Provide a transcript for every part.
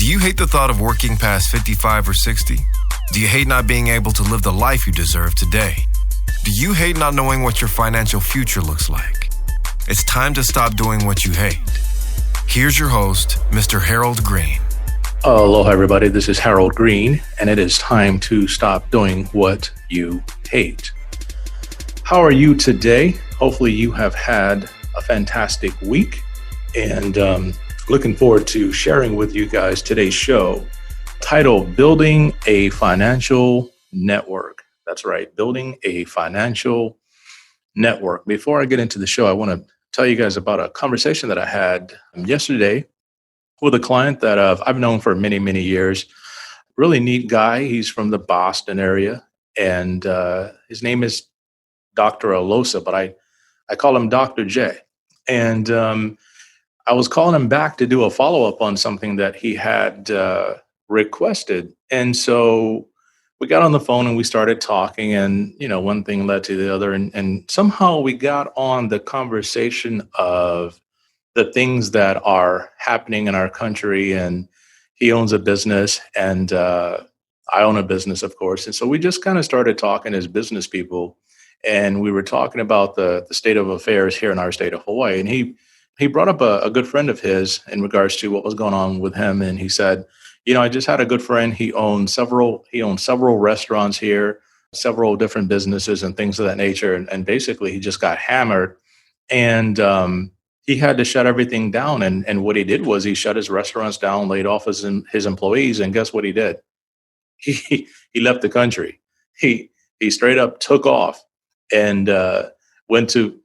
Do you hate the thought of working past 55 or 60? Do you hate not being able to live the life you deserve today? Do you hate not knowing what your financial future looks like? It's time to stop doing what you hate. Here's your host, Mr. Harold Green. Aloha, everybody. This is Harold Green, and it is time to stop doing what you hate. How are you today? Hopefully you have had a fantastic week, and looking forward to sharing with you guys today's show titled Building a Financial Network. That's right, building a financial network. Before I get into the show, I want to tell you guys about a conversation that I had yesterday with a client that I've known for many, many years. Really neat guy. He's from the Boston area, and his name is Dr. Alosa, but I call him Dr. J. And I was calling him back to do a follow-up on something that he had requested. And so we got on the phone and we started talking, and, one thing led to the other. And somehow we got on the conversation of the things that are happening in our country. And he owns a business, and I own a business, of course. And so we just kind of started talking as business people. And we were talking about the state of affairs here in our state of Hawaii. And he brought up a good friend of his in regards to what was going on with him. And he said, I just had a good friend. He owns several restaurants here, several different businesses and things of that nature. And basically he just got hammered, and he had to shut everything down. And what he did was he shut his restaurants down, laid off his employees. And guess what he did? He left the country. He straight up took off and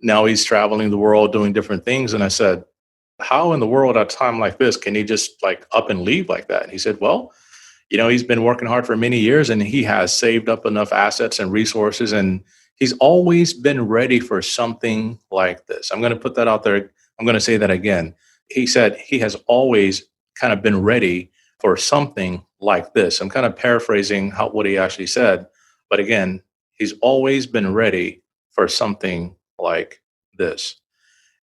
now he's traveling the world doing different things. And I said, how in the world at a time like this can he just up and leave like that? And he said, well, he's been working hard for many years, and he has saved up enough assets and resources, and he's always been ready for something like this. I'm going to put that out there. I'm going to say that again. He said he has always kind of been ready for something like this. I'm kind of paraphrasing what he actually said. But again, he's always been ready for something like this.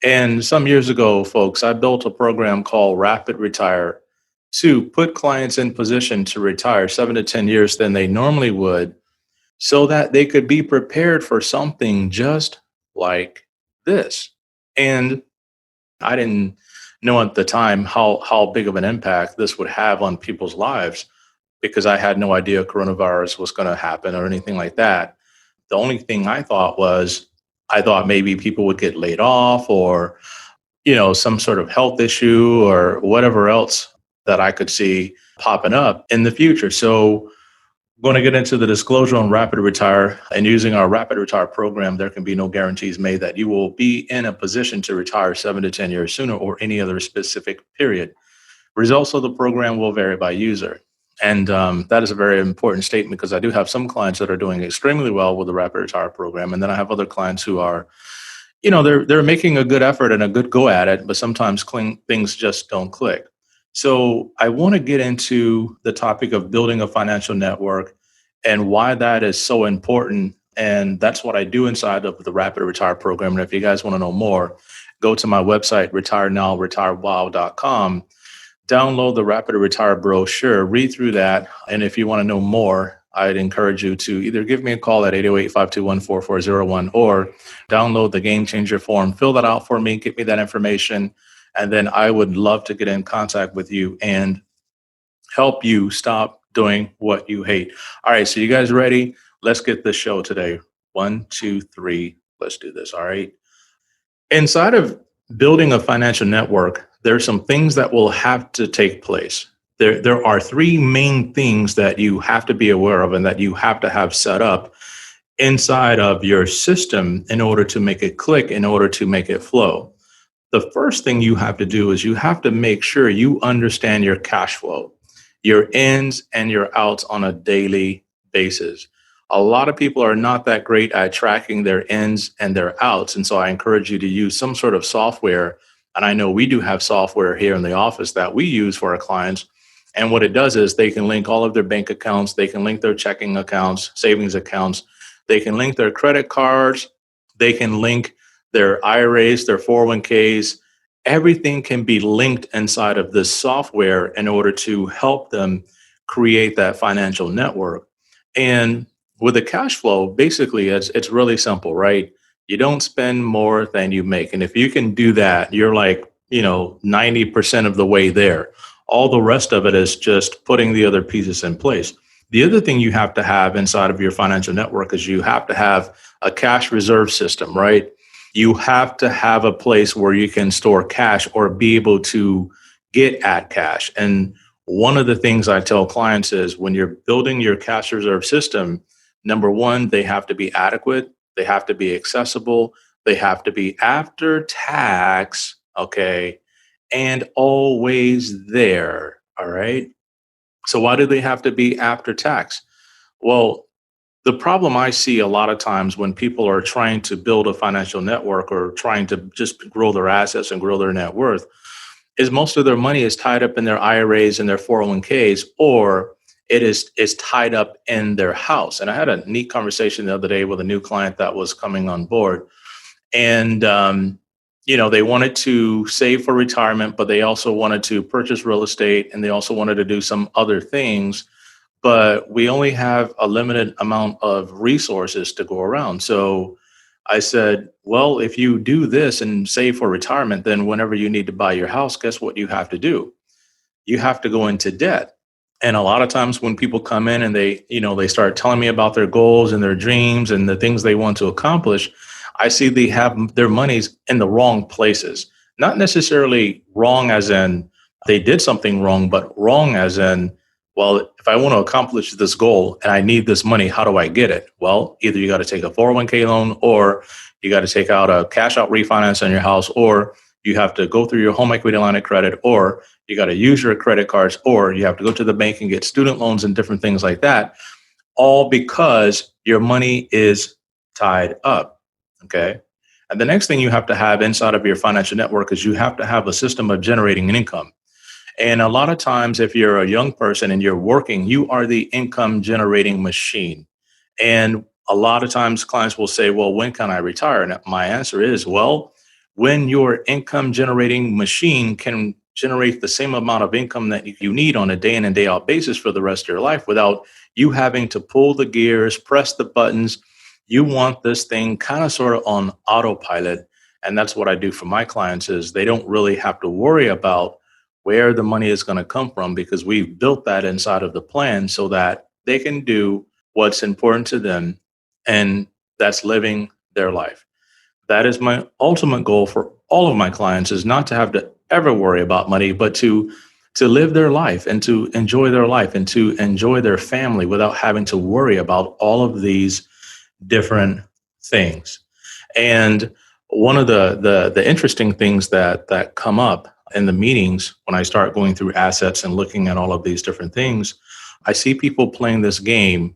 And some years ago, folks, I built a program called Rapid Retire to put clients in position to retire 7 to 10 years than they normally would, so that they could be prepared for something just like this. And I didn't know at the time how big of an impact this would have on people's lives, because I had no idea coronavirus was going to happen or anything like that. The only thing I thought maybe people would get laid off, or, some sort of health issue or whatever else that I could see popping up in the future. So I'm going to get into the disclosure on Rapid Retire. And using our Rapid Retire program, there can be no guarantees made that you will be in a position to retire 7 to 10 years sooner or any other specific period. Results of the program will vary by user. And that is a very important statement, because I do have some clients that are doing extremely well with the Rapid Retire program. And then I have other clients who are, they're making a good effort and a good go at it, but sometimes things just don't click. So I want to get into the topic of building a financial network and why that is so important. And that's what I do inside of the Rapid Retire program. And if you guys want to know more, go to my website, retirenowretirewow.com. Download the Rapid Retire brochure, read through that. And if you want to know more, I'd encourage you to either give me a call at 808-521-4401 or download the Game Changer form, fill that out for me, get me that information. And then I would love to get in contact with you and help you stop doing what you hate. All right, so you guys ready? Let's get this show today. 1, 2, 3. Let's do this. All right. Inside of building a financial network, there are some things that will have to take place. There are 3 main things that you have to be aware of and that you have to have set up inside of your system in order to make it click, in order to make it flow. The first thing you have to do is you have to make sure you understand your cash flow, your ins and your outs on a daily basis. A lot of people are not that great at tracking their ins and their outs. And so I encourage you to use some sort of software. And I know we do have software here in the office that we use for our clients. And what it does is they can link all of their bank accounts. They can link their checking accounts, savings accounts. They can link their credit cards. They can link their IRAs, their 401ks, everything can be linked inside of this software in order to help them create that financial network. And with the cash flow, basically, it's really simple, right? You don't spend more than you make. And if you can do that, you're like, 90% of the way there. All the rest of it is just putting the other pieces in place. The other thing you have to have inside of your financial network is you have to have a cash reserve system, right? You have to have a place where you can store cash or be able to get at cash. And one of the things I tell clients is when you're building your cash reserve system, number one, they have to be adequate, they have to be accessible, they have to be after tax, okay, and always there, all right? So why do they have to be after tax? Well, the problem I see a lot of times when people are trying to build a financial network or trying to just grow their assets and grow their net worth is most of their money is tied up in their IRAs and their 401ks, or it is tied up in their house. And I had a neat conversation the other day with a new client that was coming on board. And, they wanted to save for retirement, but they also wanted to purchase real estate and they also wanted to do some other things. But we only have a limited amount of resources to go around. So I said, well, if you do this and save for retirement, then whenever you need to buy your house, guess what you have to do? You have to go into debt. And a lot of times when people come in and they start telling me about their goals and their dreams and the things they want to accomplish, I see they have their monies in the wrong places. Not necessarily wrong as in they did something wrong, but wrong as in, well, if I want to accomplish this goal and I need this money, how do I get it? Well, either you got to take a 401k loan or you got to take out a cash out refinance on your house, or you have to go through your home equity line of credit, or you got to use your credit cards, or you have to go to the bank and get student loans and different things like that, all because your money is tied up. Okay. And the next thing you have to have inside of your financial network is you have to have a system of generating an income. And a lot of times, if you're a young person and you're working, you are the income generating machine. And a lot of times clients will say, well, when can I retire? And my answer is, well, when your income generating machine can generate the same amount of income that you need on a day in and day out basis for the rest of your life without you having to pull the gears, press the buttons. You want this thing kind of sort of on autopilot. And that's what I do for my clients is they don't really have to worry about where the money is going to come from because we've built that inside of the plan so that they can do what's important to them, and that's living their life. That is my ultimate goal for all of my clients, is not to have to ever worry about money, but to live their life and to enjoy their life and to enjoy their family without having to worry about all of these different things. And one of the interesting things that come up in the meetings when I start going through assets and looking at all of these different things, I see people playing this game.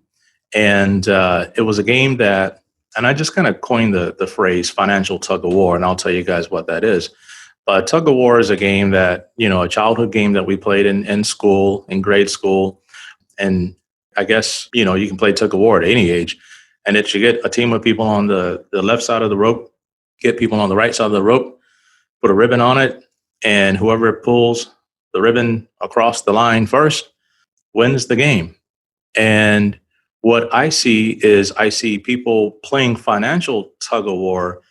And it was a game that, and I just kind of coined the phrase financial tug-of-war, and I'll tell you guys what that is. But tug-of-war is a game that, a childhood game that we played in school, in grade school. And I guess, you can play tug-of-war at any age. And it's you get a team of people on the left side of the rope, get people on the right side of the rope, put a ribbon on it, and whoever pulls the ribbon across the line first wins the game. And what I see people playing financial tug-of-war.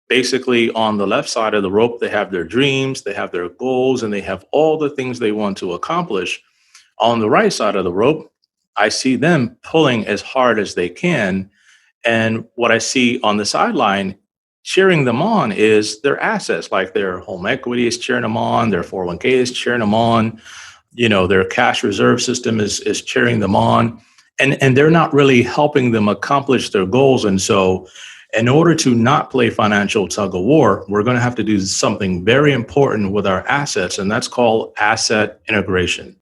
Basically, on the left side of the rope, they have their dreams, they have their goals, and they have all the things they want to accomplish. On the right side of the rope, I see them pulling as hard as they can. And what I see on the sideline cheering them on is their assets, like their home equity is cheering them on, their 401k is cheering them on, their cash reserve system is cheering them on. And they're not really helping them accomplish their goals. And so in order to not play financial tug-of-war, we're going to have to do something very important with our assets, and that's called asset integration.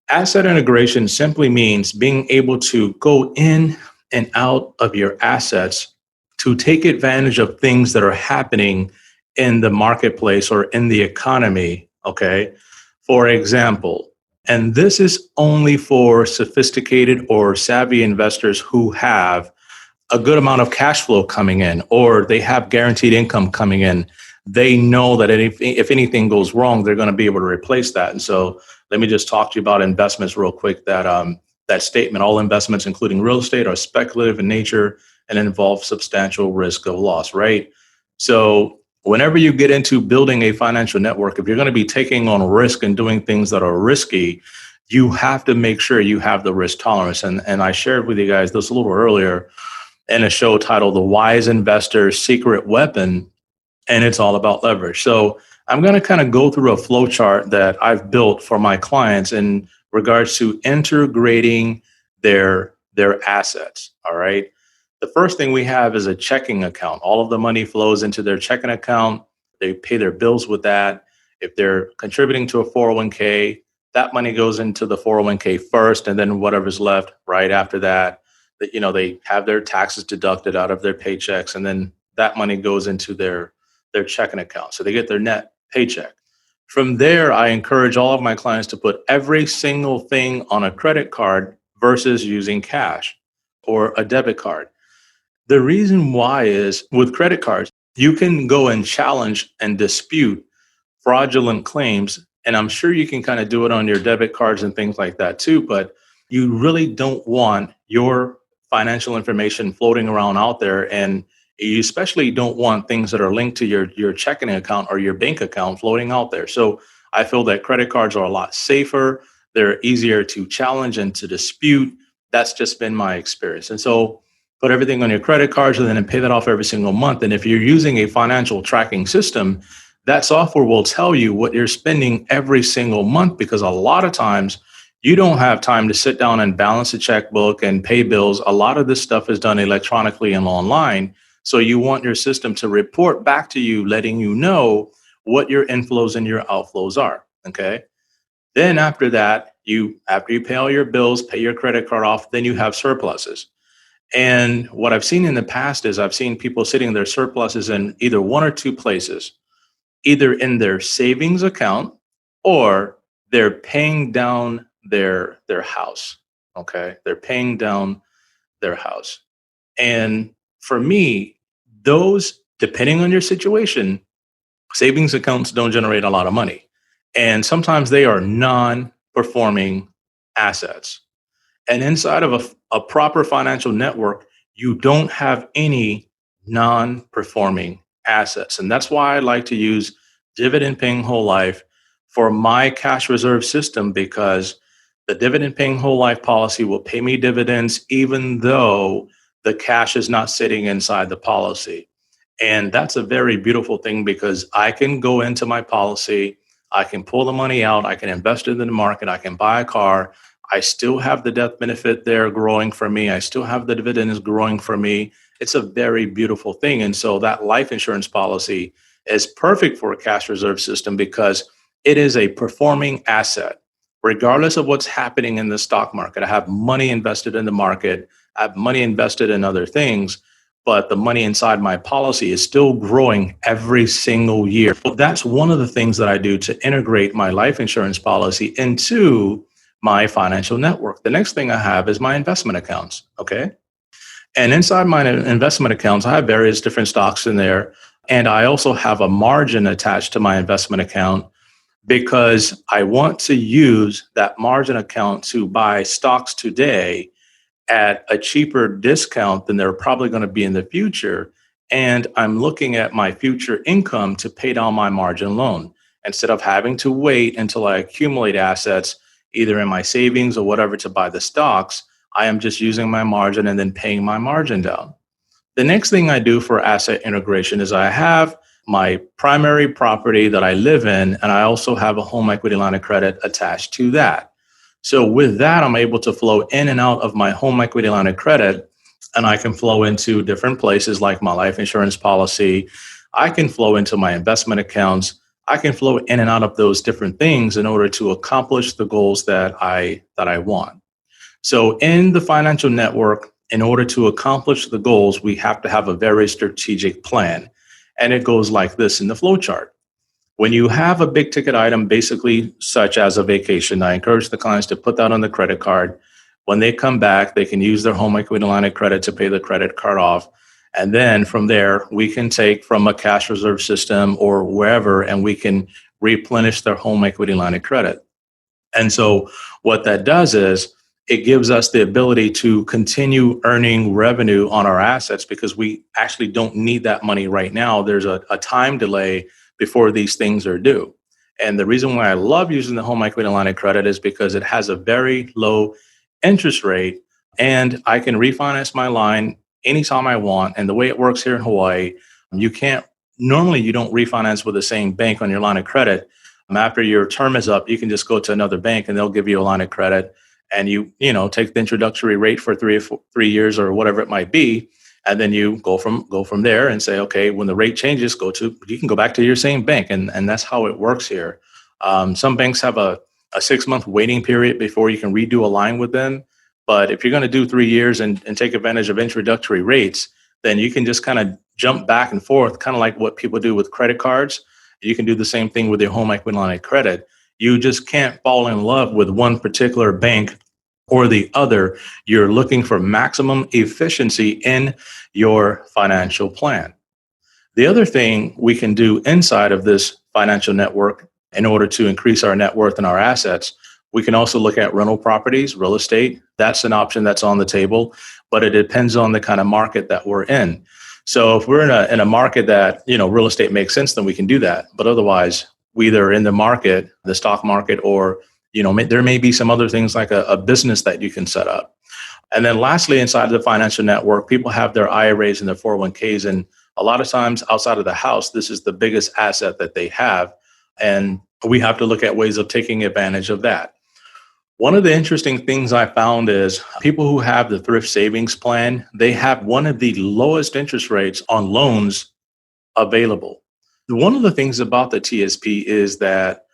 Asset integration simply means being able to go in and out of your assets to take advantage of things that are happening in the marketplace or in the economy, okay? For example, and this is only for sophisticated or savvy investors who have a good amount of cash flow coming in, or they have guaranteed income coming in. they know that if anything goes wrong, they're going to be able to replace that. And so let me just talk to you about investments real quick. That statement, all investments, including real estate, are speculative in nature and involve substantial risk of loss, right? So whenever you get into building a financial network, if you're going to be taking on risk and doing things that are risky, you have to make sure you have the risk tolerance. And I shared with you guys this a little earlier in a show titled The Wise Investor's Secret Weapon, and it's all about leverage. So I'm going to kind of go through a flow chart that I've built for my clients in regards to integrating their assets. All right. The first thing we have is a checking account. All of the money flows into their checking account. They pay their bills with that. If they're contributing to a 401k, that money goes into the 401k first, and then whatever's left right after that, they have their taxes deducted out of their paychecks, and then that money goes into their checking account. So they get their net paycheck. From there, I encourage all of my clients to put every single thing on a credit card versus using cash or a debit card. The reason why is with credit cards, you can go and challenge and dispute fraudulent claims. And I'm sure you can kind of do it on your debit cards and things like that too. But you really don't want your financial information floating around out there. And you especially don't want things that are linked to your checking account or your bank account floating out there. So I feel that credit cards are a lot safer. They're easier to challenge and to dispute. That's just been my experience. And so put everything on your credit cards and then pay that off every single month. And if you're using a financial tracking system, that software will tell you what you're spending every single month, because a lot of times you don't have time to sit down and balance a checkbook and pay bills. A lot of this stuff is done electronically and online. So you want your system to report back to you, letting you know what your inflows and your outflows are. Okay. Then after that, after you pay all your bills, pay your credit card off, then you have surpluses. And what I've seen in the past is I've seen people sitting their surpluses in either one or two places, either in their savings account or they're paying down their house. Okay. They're paying down their house. And for me, those, depending on your situation, savings accounts don't generate a lot of money. And sometimes they are non-performing assets. And inside of a proper financial network, you don't have any non-performing assets. And that's why I like to use dividend paying whole life for my cash reserve system, because the dividend paying whole life policy will pay me dividends even though the cash is not sitting inside the policy. And that's a very beautiful thing, because I can go into my policy, I can pull the money out, I can invest it in the market, I can buy a car. I still have the death benefit there growing for me. I still have the dividends growing for me. It's a very beautiful thing. And so that life insurance policy is perfect for a cash reserve system because it is a performing asset. Regardless of what's happening in the stock market, I have money invested in the market, I have money invested in other things, but the money inside my policy is still growing every single year. So that's one of the things that I do to integrate my life insurance policy into my financial network. The next thing I have is my investment accounts. Okay. And inside my investment accounts, I have various different stocks in there. And I also have a margin attached to my investment account, because I want to use that margin account to buy stocks today at a cheaper discount than they're probably going to be in the future. And I'm looking at my future income to pay down my margin loan instead of having to wait until I accumulate assets, either in my savings or whatever, to buy the stocks. I am just using my margin and then paying my margin down. The next thing I do for asset integration is I have my primary property that I live in, and I also have a home equity line of credit attached to that. So with that, I'm able to flow in and out of my home equity line of credit, and I can flow into different places like my life insurance policy. I can flow into my investment accounts. I can flow in and out of those different things in order to accomplish the goals that I want. So in the financial network, in order to accomplish the goals, we have to have a very strategic plan. And it goes like this in the flow chart. When you have a big ticket item, basically such as a vacation, I encourage the clients to put that on the credit card. When they come back, they can use their home equity line of credit to pay the credit card off. And then from there, we can take from a cash reserve system or wherever, and we can replenish their home equity line of credit. And so what that does is it gives us the ability to continue earning revenue on our assets because we actually don't need that money right now. There's a time delay before these things are due. And the reason why I love using the home equity line of credit is because it has a very low interest rate and I can refinance my line anytime I want. And the way it works here in Hawaii, you can't, normally you don't refinance with the same bank on your line of credit. After your term is up, you can just go to another bank and they'll give you a line of credit and you take the introductory rate for 3 years or whatever it might be. And then you go from there and say, okay, when the rate changes, you can go back to your same bank. And that's how it works here. Some banks have a 6-month waiting period before you can redo a line with them. But if you're going to do 3 years and take advantage of introductory rates, then you can just kind of jump back and forth, kind of like what people do with credit cards. You can do the same thing with your home equity line of credit. You just can't fall in love with one particular bank or the other. You're looking for maximum efficiency in your financial plan. The other thing we can do inside of this financial network in order to increase our net worth and our assets, we can also look at rental properties, real estate. That's an option that's on the table, but it depends on the kind of market that we're in. So if we're in a market that, real estate makes sense, then we can do that. But otherwise, we either in the market, the stock market, or, there may be some other things like a business that you can set up. And then lastly, inside the financial network, people have their IRAs and their 401ks. And a lot of times outside of the house, this is the biggest asset that they have. And we have to look at ways of taking advantage of that. One of the interesting things I found is people who have the thrift savings plan, they have one of the lowest interest rates on loans available. One of the things about the TSP is that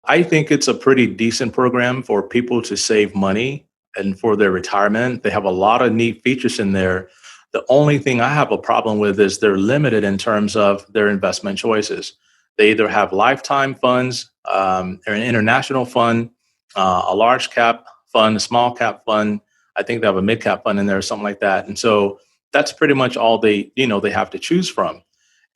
I think it's a pretty decent program for people to save money and for their retirement. They have a lot of neat features in there. The only thing I have a problem with is they're limited in terms of their investment choices. They either have lifetime funds, or an international fund, a large cap fund, a small cap fund. I think they have a mid cap fund in there or something like that. And so that's pretty much all they have to choose from.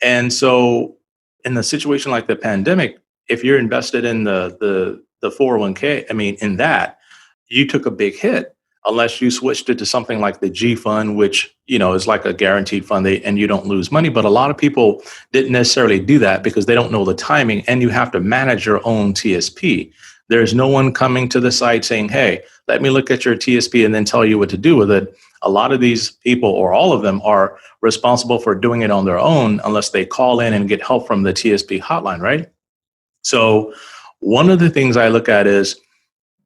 And so in the situation like the pandemic, if you're invested in the 401k, in that, you took a big hit unless you switched it to something like the G fund, which, is like a guaranteed fund and you don't lose money. But a lot of people didn't necessarily do that because they don't know the timing and you have to manage your own TSP. There's no one coming to the site saying, hey, let me look at your TSP and then tell you what to do with it. A lot of these people, or all of them, are responsible for doing it on their own unless they call in and get help from the TSP hotline, right? So one of the things I look at is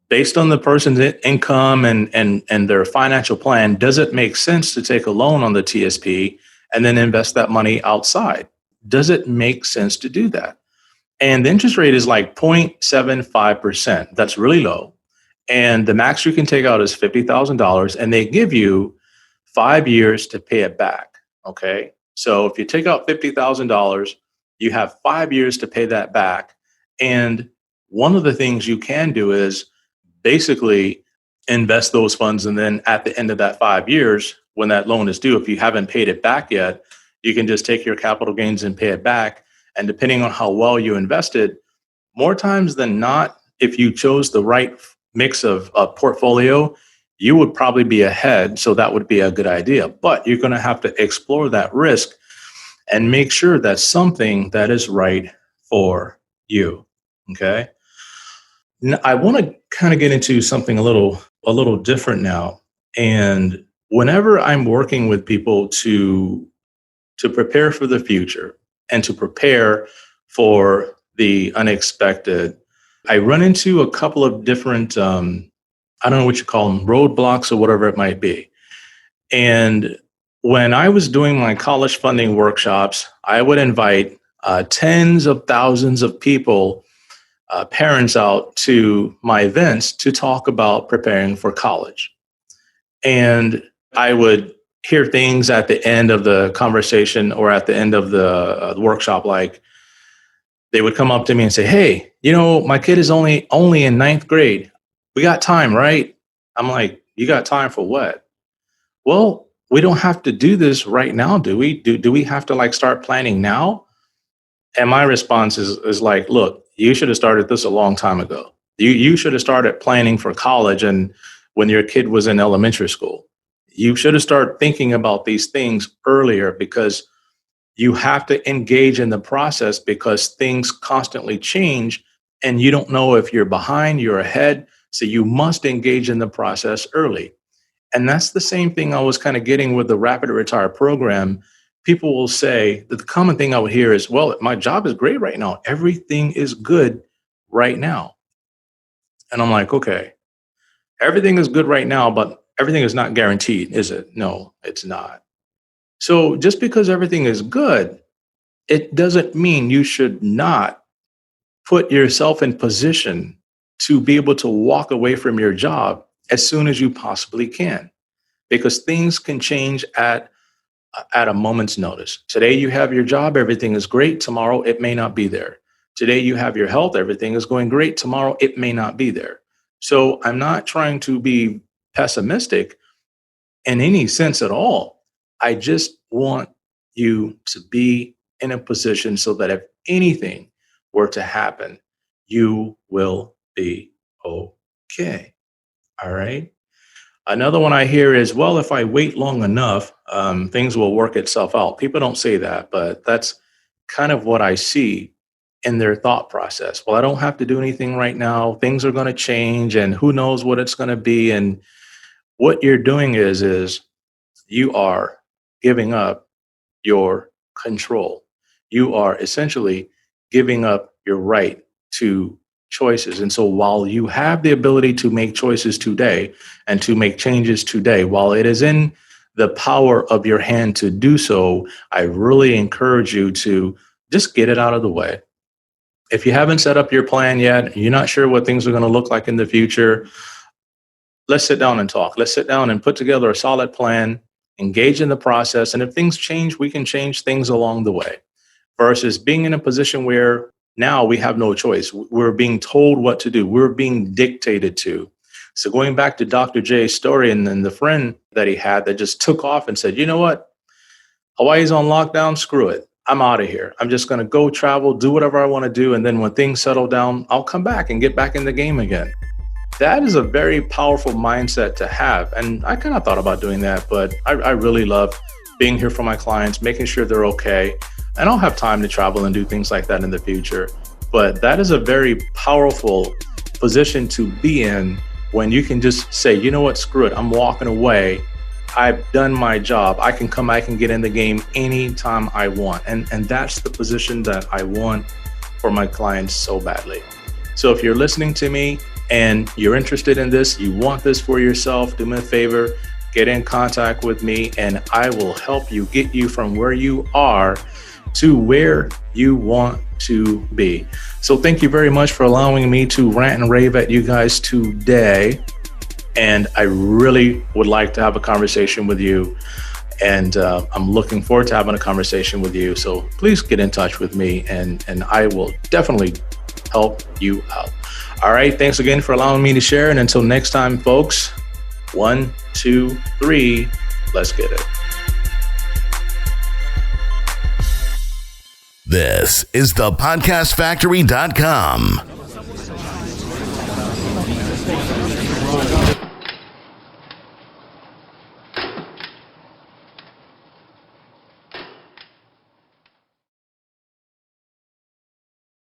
based on the person's income and their financial plan, does it make sense to take a loan on the TSP and then invest that money outside? Does it make sense to do that? And the interest rate is like 0.75%. That's really low. And the max you can take out is $50,000 and they give you 5 years to pay it back. Okay. So if you take out $50,000, you have 5 years to pay that back. And one of the things you can do is basically invest those funds. And then at the end of that 5 years, when that loan is due, if you haven't paid it back yet, you can just take your capital gains and pay it back. And depending on how well you invested, more times than not, if you chose the right mix of a portfolio, you would probably be ahead. So that would be a good idea. But you're going to have to explore that risk and make sure that's something that is right for you. Okay. Now, I want to kind of get into something a little different now. And whenever I'm working with people to prepare for the future and to prepare for the unexpected, I run into a couple of different, I don't know what you call them, roadblocks or whatever it might be. And when I was doing my college funding workshops, I would invite tens of thousands of people, parents out to my events to talk about preparing for college. And I would hear things at the end of the conversation or at the end of the workshop, like they would come up to me and say, hey, my kid is only in 9th grade. We got time, right? I'm like, you got time for what? Well, we don't have to do this right now, do we? Do we have to like start planning now? And my response is like, look, you should have started this a long time ago. You should have started planning for college and when your kid was in elementary school. You should have started thinking about these things earlier because you have to engage in the process because things constantly change and you don't know if you're behind, you're ahead. So you must engage in the process early. And that's the same thing I was kind of getting with the Rapid Retire program. People will say that the common thing I would hear is, well, my job is great right now. Everything is good right now. And I'm like, okay, everything is good right now, but everything is not guaranteed, is it? No, it's not. So just because everything is good, it doesn't mean you should not put yourself in position to be able to walk away from your job as soon as you possibly can, because things can change at a moment's notice. Today you have your job, everything is great. Tomorrow it may not be there. Today you have your health, everything is going great. Tomorrow it may not be there. So I'm not trying to be pessimistic in any sense at all. I just want you to be in a position so that if anything were to happen, you will be okay. All right. Another one I hear is, well, if I wait long enough, things will work itself out. People don't say that, but that's kind of what I see in their thought process. Well, I don't have to do anything right now. Things are going to change and who knows what it's going to be. And what you're doing is you are giving up your control. You are essentially giving up your right to choices. And so while you have the ability to make choices today and to make changes today, while it is in the power of your hand to do so, I really encourage you to just get it out of the way. If you haven't set up your plan yet, you're not sure what things are going to look like in the future, let's sit down and talk. Let's sit down and put together a solid plan, engage in the process. And if things change, we can change things along the way versus being in a position where now we have no choice. We're being told what to do. We're being dictated to. So going back to Dr. J's story and the friend that he had that just took off and said, you know what? Hawaii's on lockdown. Screw it. I'm out of here. I'm just going to go travel, do whatever I want to do. And then when things settle down, I'll come back and get back in the game again. That is a very powerful mindset to have. And I kind of thought about doing that, but I really love being here for my clients, making sure they're okay. And I'll have time to travel and do things like that in the future. But that is a very powerful position to be in when you can just say, you know what, screw it, I'm walking away. I've done my job. I can come back and get in the game anytime I want. And that's the position that I want for my clients so badly. So if you're listening to me and you're interested in this, you want this for yourself, do me a favor, get in contact with me and I will help you get you from where you are to where you want to be. So thank you very much for allowing me to rant and rave at you guys today. And I really would like to have a conversation with you. And I'm looking forward to having a conversation with you. So please get in touch with me and I will definitely help you out. All right. Thanks again for allowing me to share. And until next time, folks, 1, 2, 3, let's get it. This is thepodcastfactory.com.